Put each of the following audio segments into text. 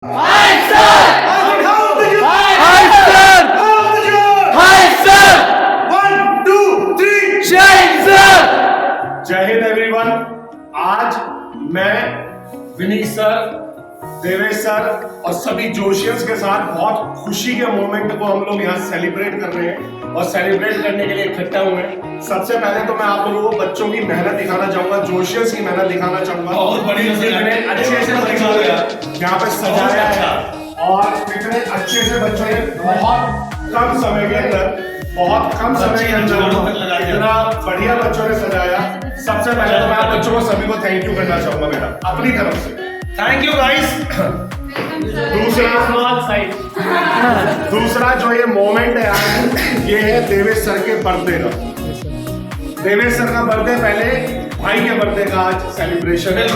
Hi sir! How did you? Hi sir! How did you? Hi sir! 1, 2, 3. जय Hind sir! जय Hind everyone. आज मैं Vineet sir, Devesh sir और सभी जोशियंस के साथ बहुत खुशी के मोमेंट को हम लोग यहाँ सेलिब्रेट कर रहे हैं और सेलिब्रेट करने के लिए इकट्ठा हुए हैं। सबसे पहले तो मैं आप लोगों को बच्चों की मेहनत दिखाना चाहूंगा, जोशियंस की मेहनत दिखाना चाहूंगा। बहुत बढ़िया कितने अच्छे से बच्चों ने यहाँ पे सजाया है और कितने अच्छे से बच्चों ने बहुत कम समय के अंदर इतना बढ़िया बच्चों ने सजाया। सबसे पहले तो मैं आप बच्चों को सभी को थैंक यू करना चाहूंगा मेरा अपनी तरफ से। Thank you guys. दूसरा जो ये मोमेंट है यार, ये है देवेश सर के बर्थडे का। देवेश सर का बर्थडे पहले भाई के बर्थडे का आज सेलिब्रेशन है।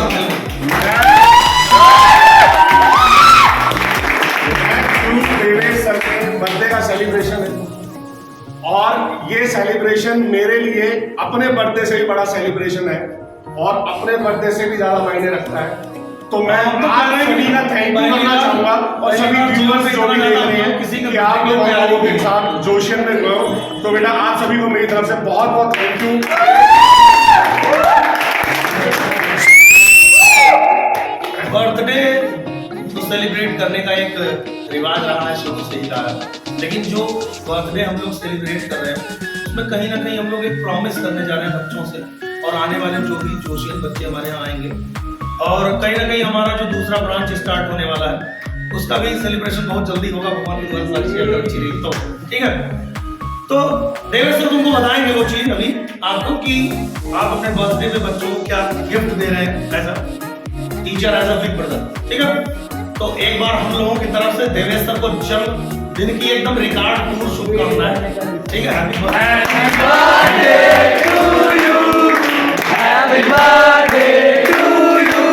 देवेश सर के बर्थडे का सेलिब्रेशन है और ये सेलिब्रेशन मेरे लिए अपने बर्थडे से भी बड़ा सेलिब्रेशन है और अपने बर्थडे से भी ज्यादा मायने रखता है। तो मैं आप सभी का थैंक यू करना चाहूंगा और सभी व्यूअर्स जो भी देख रहे हैं कि आप लोग हम लोगों के साथ जोशियन में गए हो, तो बेटा आप सभी को मेरी तरफ से बहुत बहुत थैंक यू। बर्थडे तो सेलिब्रेट करने का एक रिवाज रहा है शुरू से ही रहा, लेकिन जो बर्थडे हम लोग सेलिब्रेट कर रहे हैं उसमें कहीं ना कहीं हम लोग एक प्रॉमिस करने जा रहे हैं बच्चों से और आने वाले जो भी जोशियन बच्चे हमारे यहाँ आएंगे, और कहीं ना कहीं हमारा जो दूसरा ब्रांच स्टार्ट होने वाला है उसका भी सेलिब्रेशन बहुत जल्दी होगा, भगवान की दुआ से अगर अच्छी रही तो ठीक है। तो देवेश सर तुमको बताएंगे वो चीज अभी आपको कि आप अपने बर्थडे पे बच्चों को क्या गिफ्ट दे रहे हैं as a teacher, as a big brother, ठीक है। तो एक बार हम लोगों की तरफ से देवेश सर को जन्मदिन की एकदम रिकॉर्ड पूर्ण शुभकामनाएं, ठीक है। Happy birthday to you, happy birthday to you,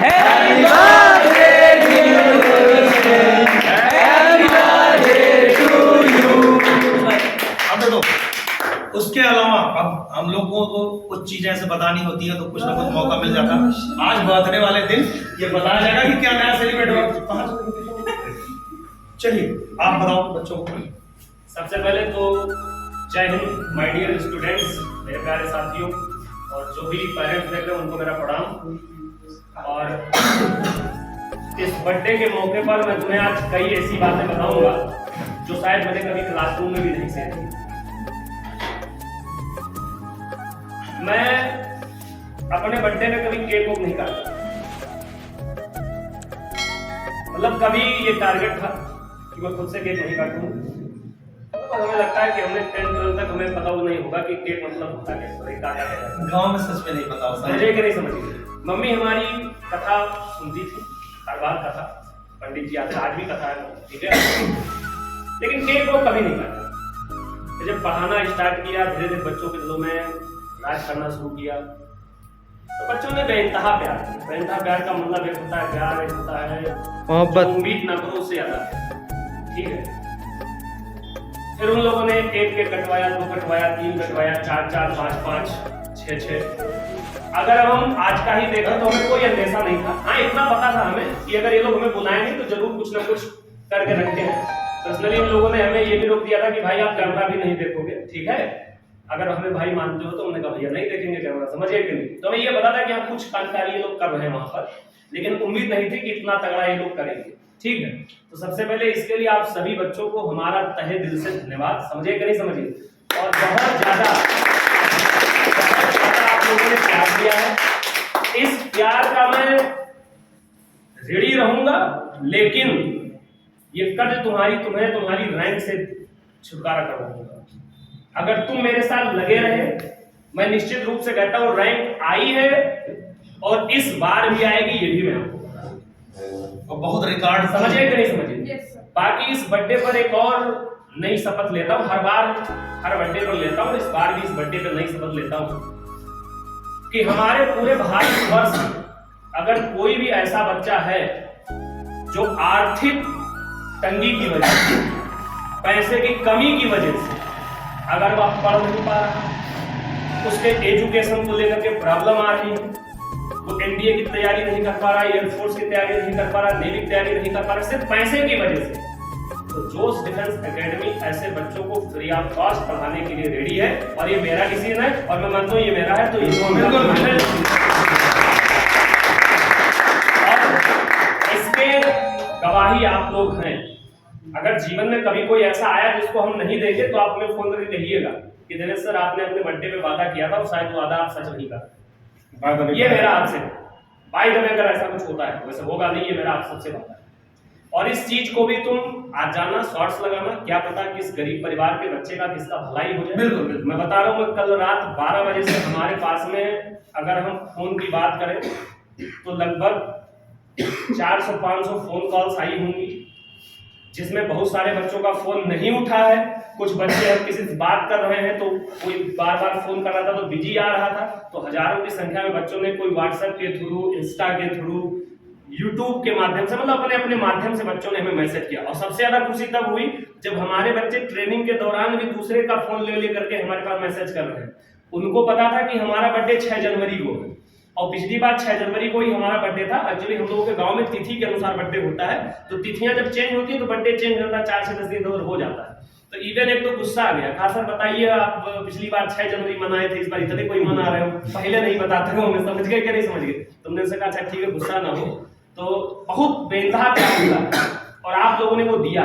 happy birthday to you. अब देखो उसके अलावा अब हम लोगों को कुछ चीजें ऐसे बतानी होती है तो कुछ ना कुछ मौका मिल जाता। आज बर्थडे वाले दिन ये बताया जाएगा कि क्या नया सेलिब्रेट होगा। चलिए आप बताओ बच्चों को। सबसे पहले तो जय हिंद माय डियर स्टूडेंट्स, मेरे प्यारे साथियों, और जो भी पेरेंट्स देख रहे हैं उनको मेरा प्रणाम। और इस बर्थडे के मौके पर मैं तुम्हें आज कई ऐसी बातें बताऊंगा जो शायद मैंने कभी क्लासरूम में भी नहीं सीखी। मैं अपने बर्थडे में कभी केक वोक नहीं काटा, मतलब कभी ये टारगेट था कि मैं खुद से केक नहीं काटूंगा। तो हमें लगता है कि हमने 10th-12th तक हमें पता नहीं होगा कि केक मतलब होता है, काटा है। गांव में सच में नहीं पता होता, समझे कि नहीं समझे। मम्मी हमारी कथा सुनती थी, हर बार कथा, पंडित जी आते, आज भी कथा है, ठीक है, लेकिन केक वो कभी नहीं काटा। जब पढ़ाना स्टार्ट किया, धीरे धीरे बच्चों के दिलों में राज करना शुरू किया, तो बच्चों ने बेइंतहा प्यार किया। बेइंतहा प्यार का मतलब एक होता है प्यार, एक होता है मोहब्बत। उम्मीद ना करो उससे ज्यादा, ठीक है। फिर उन लोगों ने एक कटवाया, 2 कटवाया, 3 कटवाया, 4 5 5 6 अगर हम आज का ही देखा तो हमें कोई अंदेशा नहीं था। हाँ, इतना पता था हमें कि अगर ये लोग हमें बुलाएंगे तो जरूर कुछ ना कुछ करके रखते हैं। पर्सनली इन लोगों ने हमें ये भी रोक दिया था कि भाई आप कैमरा भी नहीं देखोगे, ठीक है। अगर हमें भाई मानते हो तो हमने कहा भैया नहीं देखेंगे कैमरा, समझिए कि नहीं। तो हमें ये पता था कि हाँ कुछ कार्यकारी ये लोग कर रहे हैं वहां पर, लेकिन उम्मीद नहीं थी कि इतना तगड़ा ये लोग करेंगे, ठीक है। तो सबसे पहले इसके लिए आप सभी बच्चों को हमारा तहे दिल से धन्यवाद, समझे कि नहीं समझिए। और बहुत ज्यादा आप लोगों ने प्यार दिया है, इस प्यार का मैं ऋणी रहूंगा, लेकिन ये कर्ज तुम्हारी रैंक से छुटकारा करवाऊंगा। अगर तुम मेरे साथ लगे रहे, मैं निश्चित रूप से कहता हूं रैंक आई है और इस बार भी आएगी, ये भी मैं आपको बता दूं। और बहुत रिकॉर्ड, समझिए कि नहीं समझिए। बाकी इस बर्थडे पर एक और नई शपथ लेता हूं, हर बार हर बर्थडे पर लेता हूं, इस बार भी इस बर्थडे पर नई शपथ लेता हूं कि हमारे पूरे भारतवर्ष में अगर कोई भी ऐसा बच्चा है जो आर्थिक तंगी की वजह से, पैसे की कमी की वजह से अगर वह पढ़ नहीं पा रहा, उसके एजुकेशन को लेकर के प्रॉब्लम आ रही है, वो एनडीए की तैयारी नहीं कर पा रहा, एयरफोर्स की तैयारी नहीं कर पा रहा, नेवी की तैयारी नहीं कर पा रहा, सिर्फ पैसे की वजह से। तो जोश डिफेंस एकेडमी ऐसे बच्चों को फ्री ऑफ कॉस्ट पढ़ाने के लिए रेडी है, और ये मेरा डिसीजन है, और मैं मानता हूँ ये मेरा है, तो ये इसके गवाही आप लोग हैं। अगर जीवन में कभी कोई ऐसा आया जिसको हम नहीं देंगे, तो आप हमें फोन करके कहिएगा कि दिनेश सर आपने अपने बर्थडे पे वादा किया था और शायद वो वादा आप सच नहीं कर। ये मेरा आपसे बाय द वे, अगर ऐसा कुछ होता है, वैसे होगा नहीं, ये मेरा आप सबसे वादा है। और इस चीज को भी तुम आज जाना, शॉर्ट्स लगाना, क्या पता किस गरीब परिवार के बच्चे का किसका भलाई हो जाए। बिल्कुल मैं बता रहा हूँ, कल रात 12 बजे से हमारे पास में, अगर हम फोन की बात करें तो लगभग 400-500 फोन कॉल्स आई होंगी, जिसमें बहुत सारे बच्चों का फोन नहीं उठा है। कुछ बच्चे अब किसी से बात कर रहे हैं तो कोई बार बार फोन कर रहा था तो बिजी आ रहा था। तो हजारों की संख्या में बच्चों ने कोई व्हाट्सएप के थ्रू, इंस्टा के थ्रू, यूट्यूब के माध्यम से, मतलब अपने अपने माध्यम से बच्चों ने हमें मैसेज किया। और सबसे ज्यादा खुशी तब हुई जब हमारे बच्चे ट्रेनिंग के दौरान भी दूसरे का फोन ले करके हमारे पास मैसेज कर रहे हैं। उनको पता था कि हमारा बर्थडे 6 जनवरी को है, और पिछली बार 6 जनवरी को ही हमारा बर्थडे था। एक्चुअली हम लोगों के गांव में तिथि के अनुसार बर्थडे होता है, तो तिथियां जब चेंज होती है तो बर्थडे चेंज होता है, 4 से 10 दिन हो जाता है। तो इवन एक तो गुस्सा आ गया, कहा सर बताइए आप पिछली बार 6 जनवरी मनाए थे, इस बार इतने कोई मना रहे हो, पहले नहीं बताते हो, हमें समझ गए क्या नहीं समझ गए। तुमने उससे कहा अच्छा ठीक है गुस्सा ना हो। तो बहुत बेइंतहा प्यार मिला, और आप लोगों ने वो दिया।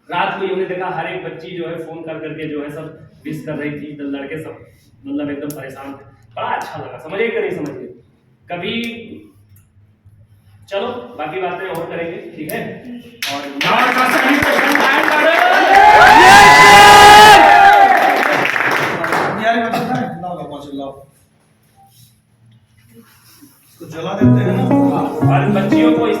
रात को हमने देखा हर एक बच्ची जो है फोन कर करके जो है सब विश कर रही थी, तो लड़के सब मतलब एकदम परेशान थे। बड़ा अच्छा लगा, समझिए कि नहीं समझिए। कभी चलो बाकी बातें और करेंगे, ठीक है। और इसको जला देते हैं ना, बच्चियों को इस